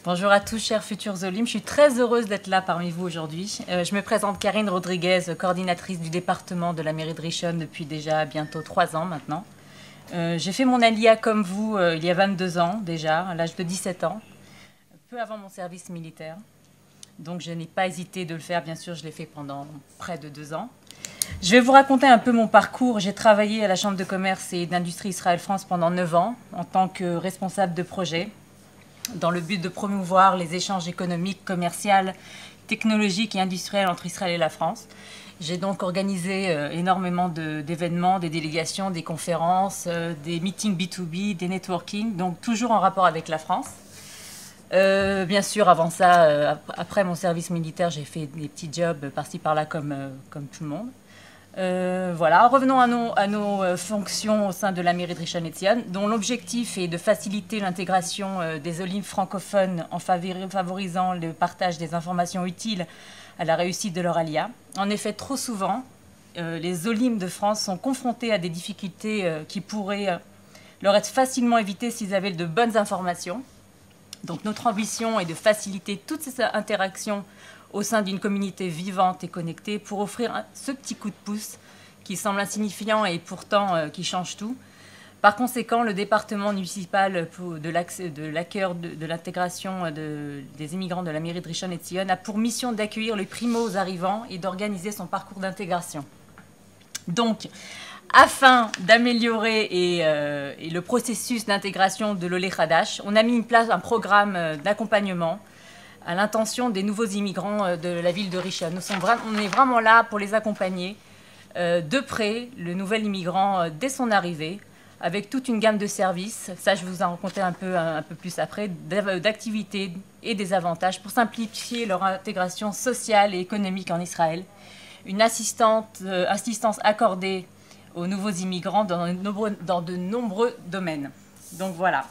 Bonjour à tous, chers futurs Olim. Je suis très heureuse d'être là parmi vous aujourd'hui. Je me présente Karine Rodriguez, coordinatrice du département de la mairie de Rishon depuis déjà bientôt 3 ans maintenant. J'ai fait mon alia comme vous il y a 22 ans déjà, à l'âge de 17 ans, peu avant mon service militaire. Donc je n'ai pas hésité de le faire, bien sûr, je l'ai fait pendant près de 2 ans. Je vais vous raconter un peu mon parcours. J'ai travaillé à la Chambre de commerce et d'industrie Israël-France pendant 9 ans en tant que responsable de projet, dans le but de promouvoir les échanges économiques, commerciaux, technologiques et industriels entre Israël et la France. J'ai donc organisé énormément d'événements, des délégations, des conférences, des meetings B2B, des networking, donc toujours en rapport avec la France. Bien sûr, avant ça, après mon service militaire, j'ai fait des petits jobs par-ci par-là comme tout le monde. Voilà, revenons à nos fonctions au sein de la mairie de Rishon LeZion, dont l'objectif est de faciliter l'intégration des Olim francophones en favorisant le partage des informations utiles à la réussite de leur alia. En effet, trop souvent, les Olim de France sont confrontés à des difficultés qui pourraient leur être facilement évitées s'ils avaient de bonnes informations. Donc notre ambition est de faciliter toutes ces interactions au sein d'une communauté vivante et connectée pour offrir ce petit coup de pouce qui semble insignifiant et pourtant qui change tout. Par conséquent, le département municipal de l'accueil de l'intégration des immigrants de la mairie de Rishon LeZion a pour mission d'accueillir les primos arrivants et d'organiser son parcours d'intégration. Donc, afin d'améliorer le processus d'intégration de l'Olé Hadash, on a mis en place un programme d'accompagnement à l'intention des nouveaux immigrants de la ville de Rishon. On est vraiment là pour les accompagner de près, le nouvel immigrant dès son arrivée, avec toute une gamme de services, ça je vous en raconter un peu plus après, d'activités et des avantages pour simplifier leur intégration sociale et économique en Israël. Une assistance accordée aux nouveaux immigrants dans de nombreux domaines. Donc voilà,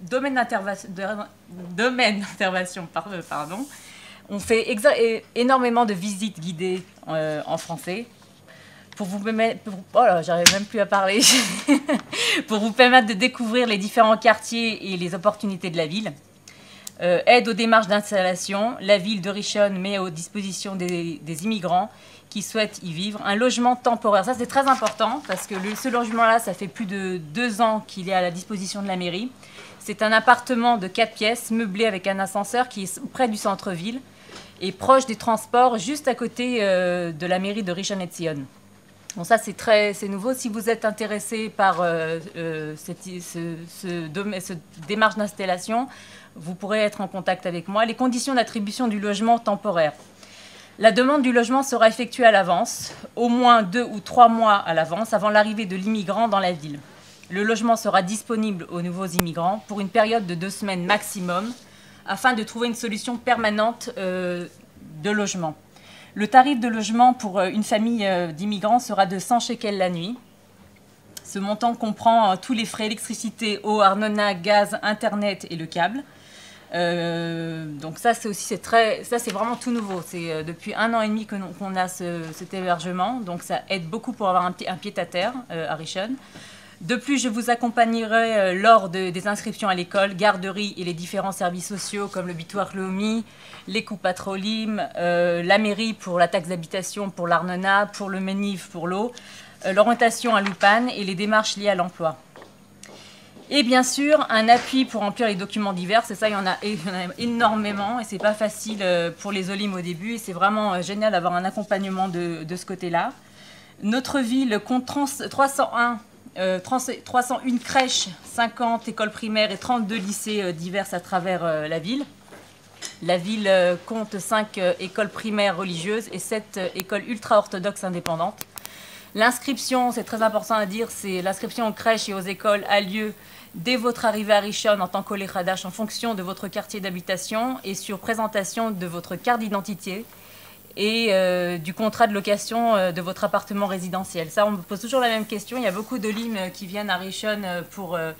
domaine d'intervention, pardon. On fait énormément de visites guidées en français pour vous permettre, j'arrive même plus à parler, pour vous permettre de découvrir les différents quartiers et les opportunités de la ville. Aide aux démarches d'installation, la ville de Rishon met à disposition des immigrants qui souhaitent y vivre un logement temporaire. Ça, c'est très important parce que ce logement-là, ça fait plus de 2 ans qu'il est à la disposition de la mairie. C'est un appartement de 4 pièces, meublé avec un ascenseur qui est près du centre-ville et proche des transports, juste à côté de la mairie de Rishon LeZion. Bon, ça, c'est nouveau. Si vous êtes intéressé par cette démarche d'installation, vous pourrez être en contact avec moi. Les conditions d'attribution du logement temporaire. La demande du logement sera effectuée à l'avance, au moins 2 ou 3 mois à l'avance, avant l'arrivée de l'immigrant dans la ville. Le logement sera disponible aux nouveaux immigrants pour une période de 2 semaines maximum, afin de trouver une solution permanente de logement. Le tarif de logement pour une famille d'immigrants sera de 100 shekels la nuit. Ce montant comprend tous les frais électricité, eau, arnona, gaz, internet et le câble. Donc ça, c'est vraiment tout nouveau. C'est depuis 1 an et demi qu'on a cet hébergement. Donc ça aide beaucoup pour avoir un pied-à-terre à Rishon. De plus, je vous accompagnerai lors des inscriptions à l'école, garderie et les différents services sociaux comme le Bitoach Leumi, les Coupatrolim, la mairie pour la taxe d'habitation, pour l'Arnona, pour le Méniv, pour l'eau, l'orientation à l'Upan et les démarches liées à l'emploi. Et bien sûr, un appui pour remplir les documents divers. Et ça, il y en a énormément et c'est pas facile pour les Olim au début. Et c'est vraiment génial d'avoir un accompagnement de ce côté-là. Notre ville compte 301 crèches, 50 écoles primaires et 32 lycées divers à travers la ville. La ville compte 5 écoles primaires religieuses et 7 écoles ultra-orthodoxes indépendantes. L'inscription, c'est très important à dire, c'est l'inscription aux crèches et aux écoles a lieu dès votre arrivée à Rishon en tant qu'Olé Hadash en fonction de votre quartier d'habitation et sur présentation de votre carte d'identité et du contrat de location de votre appartement résidentiel. Ça, on me pose toujours la même question. Il y a beaucoup d'Olim qui viennent à Rishon pour un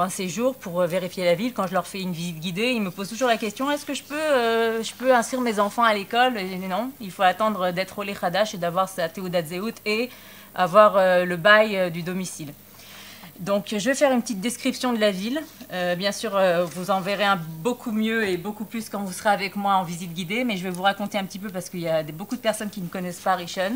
séjour, pour vérifier la ville. Quand je leur fais une visite guidée, ils me posent toujours la question, est-ce que je peux inscrire mes enfants à l'école? Non, il faut attendre d'être Olé Hadash et d'avoir sa Teudat Zehut et avoir le bail du domicile. Donc, je vais faire une petite description de la ville. Bien sûr, vous en verrez beaucoup mieux et beaucoup plus quand vous serez avec moi en visite guidée, mais je vais vous raconter un petit peu parce qu'il y a beaucoup de personnes qui ne connaissent pas Rishon.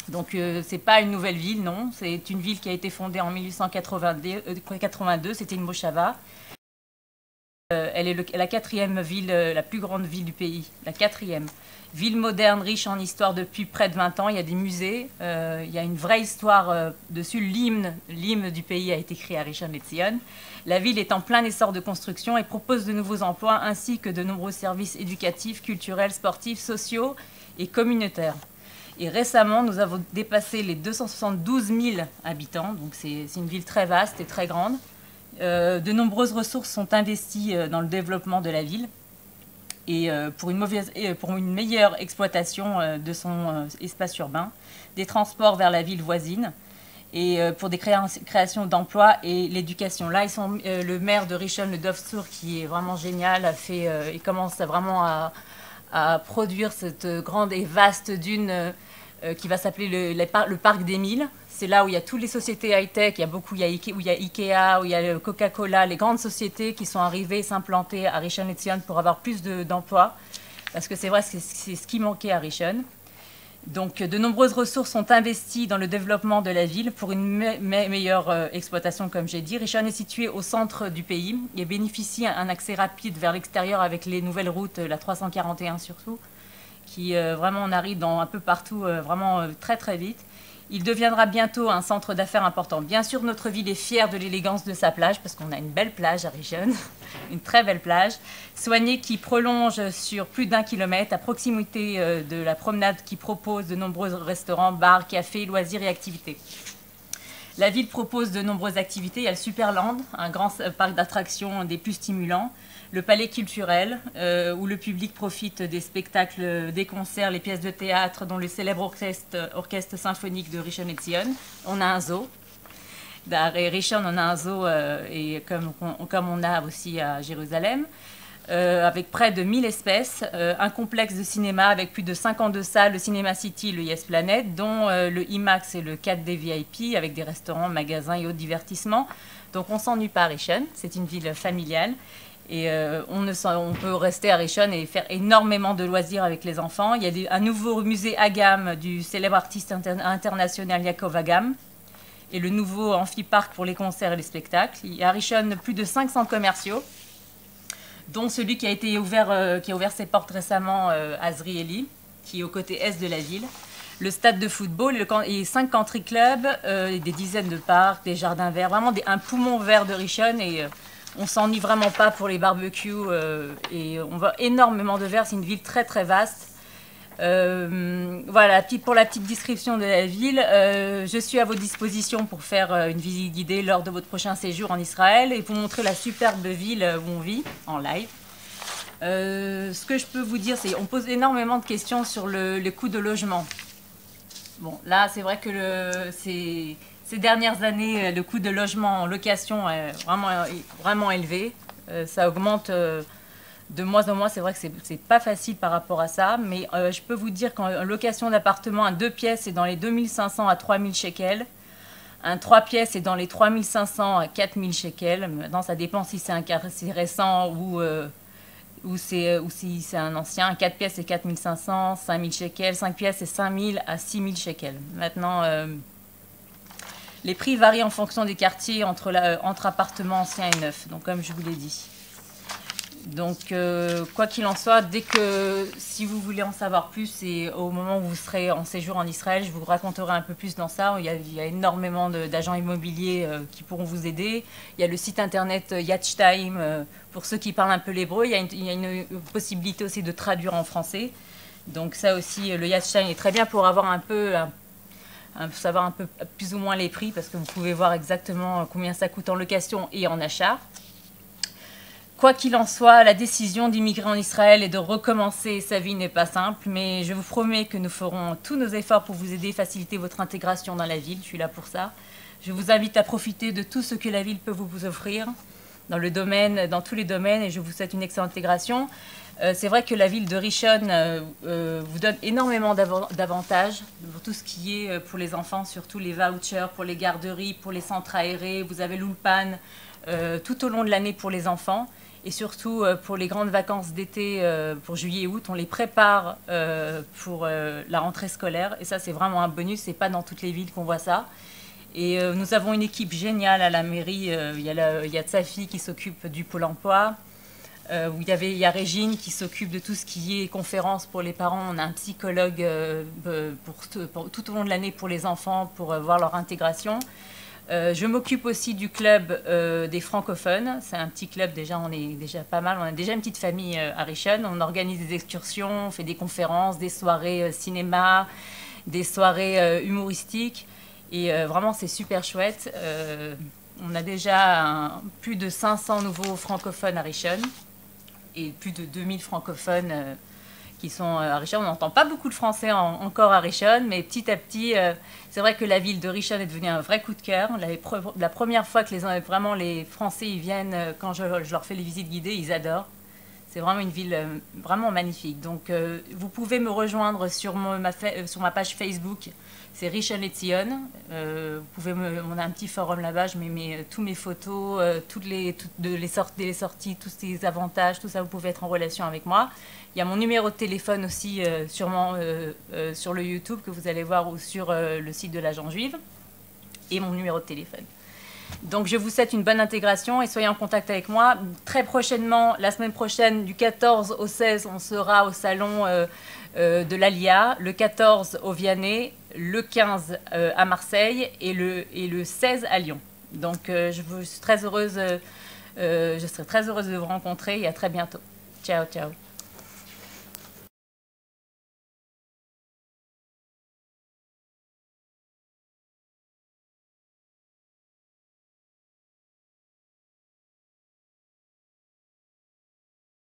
Donc, c'est pas une nouvelle ville, non. C'est une ville qui a été fondée en 1882. C'était une moshava. Elle est la quatrième ville, la plus grande ville du pays, la quatrième. Ville moderne, riche en histoire depuis près de 20 ans. Il y a des musées, il y a une vraie histoire dessus. L'hymne du pays a été créé à Rishon LeZion. La ville est en plein essor de construction et propose de nouveaux emplois ainsi que de nombreux services éducatifs, culturels, sportifs, sociaux et communautaires. Et récemment, nous avons dépassé les 272 000 habitants, donc c'est une ville très vaste et très grande. De nombreuses ressources sont investies dans le développement de la ville et pour une meilleure exploitation de son espace urbain, des transports vers la ville voisine et pour des créations d'emplois et l'éducation. Là, le maire de Rishon, le Dov Tzur, qui est vraiment génial, il commence vraiment à produire cette grande et vaste dune qui va s'appeler le Parc des Milles. C'est là où il y a toutes les sociétés high-tech, il y a Ikea, où il y a Coca-Cola, les grandes sociétés qui sont arrivées s'implanter à Rishon LeZion pour avoir plus d'emplois. Parce que c'est vrai, c'est ce qui manquait à Rishon. Donc, de nombreuses ressources sont investies dans le développement de la ville pour une meilleure exploitation, comme j'ai dit. Rishon est situé au centre du pays et bénéficie d'un accès rapide vers l'extérieur avec les nouvelles routes, la 341 surtout, qui vraiment on arrive un peu partout, vraiment très très vite. Il deviendra bientôt un centre d'affaires important. Bien sûr, notre ville est fière de l'élégance de sa plage, parce qu'on a une belle plage à Rishon, une très belle plage, soignée qui prolonge sur plus d'1 kilomètre, à proximité de la promenade qui propose de nombreux restaurants, bars, cafés, loisirs et activités. La ville propose de nombreuses activités. Il y a le Superland, un grand parc d'attractions des plus stimulants, le palais culturel, où le public profite des spectacles, des concerts, les pièces de théâtre, dont le célèbre orchestre symphonique de Rishon LeZion. On a un zoo. À Rishon, on a un zoo, et comme on a aussi à Jérusalem, avec près de 1000 espèces, un complexe de cinéma avec plus de 52 salles, le Cinema City, le Yes Planet, dont le IMAX et le 4D VIP, avec des restaurants, magasins et autres divertissements. Donc on ne s'ennuie pas à Rishon, c'est une ville familiale. Et on peut rester à Rishon et faire énormément de loisirs avec les enfants. Il y a un nouveau musée Agam du célèbre artiste international Yaakov Agam et le nouveau amphiparc pour les concerts et les spectacles. Il y a à Rishon plus de 5 centres commerciaux, dont celui qui a ouvert ses portes récemment, Azrieli, qui est au côté est de la ville. Le stade de football et 5 country clubs, des dizaines de parcs, des jardins verts, vraiment un poumon vert de Rishon. Et on s'ennuie vraiment pas pour les barbecues et on voit énormément de verre. C'est une ville très très vaste. Voilà, pour la petite description de la ville, je suis à vos dispositions pour faire une visite guidée lors de votre prochain séjour en Israël et vous montrer la superbe ville où on vit en live. Ce que je peux vous dire, c'est qu'on pose énormément de questions sur le coût de logement. Bon, là, c'est vrai que ces dernières années, le coût de logement en location est vraiment élevé. Ça augmente de mois en mois. C'est vrai que c'est pas facile par rapport à ça. Mais je peux vous dire qu'en location d'appartement, un 2 pièces est dans les 2500 à 3000 shekels. Un 3 pièces est dans les 3500 à 4000 shekels. Maintenant, ça dépend si c'est un cas récent ou si c'est un ancien. Un 4 pièces, c'est 4500, 5000 shekels. 5 pièces, c'est 5000 à 6000 shekels. Maintenant, les prix varient en fonction des quartiers entre appartements anciens et neufs, donc comme je vous l'ai dit. Donc, quoi qu'il en soit, si vous voulez en savoir plus, et au moment où vous serez en séjour en Israël, je vous raconterai un peu plus dans ça. Il y a énormément d'agents immobiliers qui pourront vous aider. Il y a le site internet Yadshtaim, pour ceux qui parlent un peu l'hébreu. Il y a une possibilité aussi de traduire en français. Donc ça aussi, le Yadshtaim est très bien pour avoir savoir un peu plus ou moins les prix, parce que vous pouvez voir exactement combien ça coûte en location et en achat. Quoi qu'il en soit, la décision d'immigrer en Israël et de recommencer sa vie n'est pas simple, mais je vous promets que nous ferons tous nos efforts pour vous aider, faciliter votre intégration dans la ville. Je suis là pour ça. Je vous invite à profiter de tout ce que la ville peut vous offrir. dans le domaine, dans tous les domaines, et je vous souhaite une excellente intégration. C'est vrai que la ville de Rishon vous donne énormément d'avantages pour tout ce qui est pour les enfants, surtout les vouchers, pour les garderies, pour les centres aérés. Vous avez l'Ulpan tout au long de l'année pour les enfants. Et surtout pour les grandes vacances d'été, pour juillet et août, on les prépare pour la rentrée scolaire. Et ça, c'est vraiment un bonus. C'est pas dans toutes les villes qu'on voit ça. Et nous avons une équipe géniale à la mairie. Il y a Tsafi qui s'occupe du Pôle emploi. Il y a Régine qui s'occupe de tout ce qui est conférences pour les parents. On a un psychologue pour tout au long de l'année pour les enfants, pour voir leur intégration. Je m'occupe aussi du club des francophones. C'est un petit club, déjà, on est déjà pas mal. On a déjà une petite famille à Rishon. On organise des excursions, on fait des conférences, des soirées cinéma, des soirées humoristiques. Et vraiment, c'est super chouette. On a déjà plus de 500 nouveaux francophones à Rishon et plus de 2000 francophones qui sont à Rishon. On n'entend pas beaucoup de français encore à Rishon, mais petit à petit, c'est vrai que la ville de Rishon est devenue un vrai coup de cœur. La première fois que vraiment les Français y viennent, quand je leur fais les visites guidées, ils adorent. C'est vraiment une ville vraiment magnifique. Donc, vous pouvez me rejoindre sur ma page Facebook. C'est Rishon LeZion. On a un petit forum là-bas. Je mets tous mes photos, les sorties, tous ces avantages, tout ça. Vous pouvez être en relation avec moi. Il y a mon numéro de téléphone aussi, sûrement sur le YouTube que vous allez voir ou sur le site de l'Agent Juive. Et mon numéro de téléphone. Donc je vous souhaite une bonne intégration et soyez en contact avec moi. Très prochainement, la semaine prochaine, du 14 au 16, on sera au salon de l'Alia, le 14 au Vianney, le 15 à Marseille et le 16 à Lyon. Donc je serai très heureuse de vous rencontrer et à très bientôt. Ciao, ciao.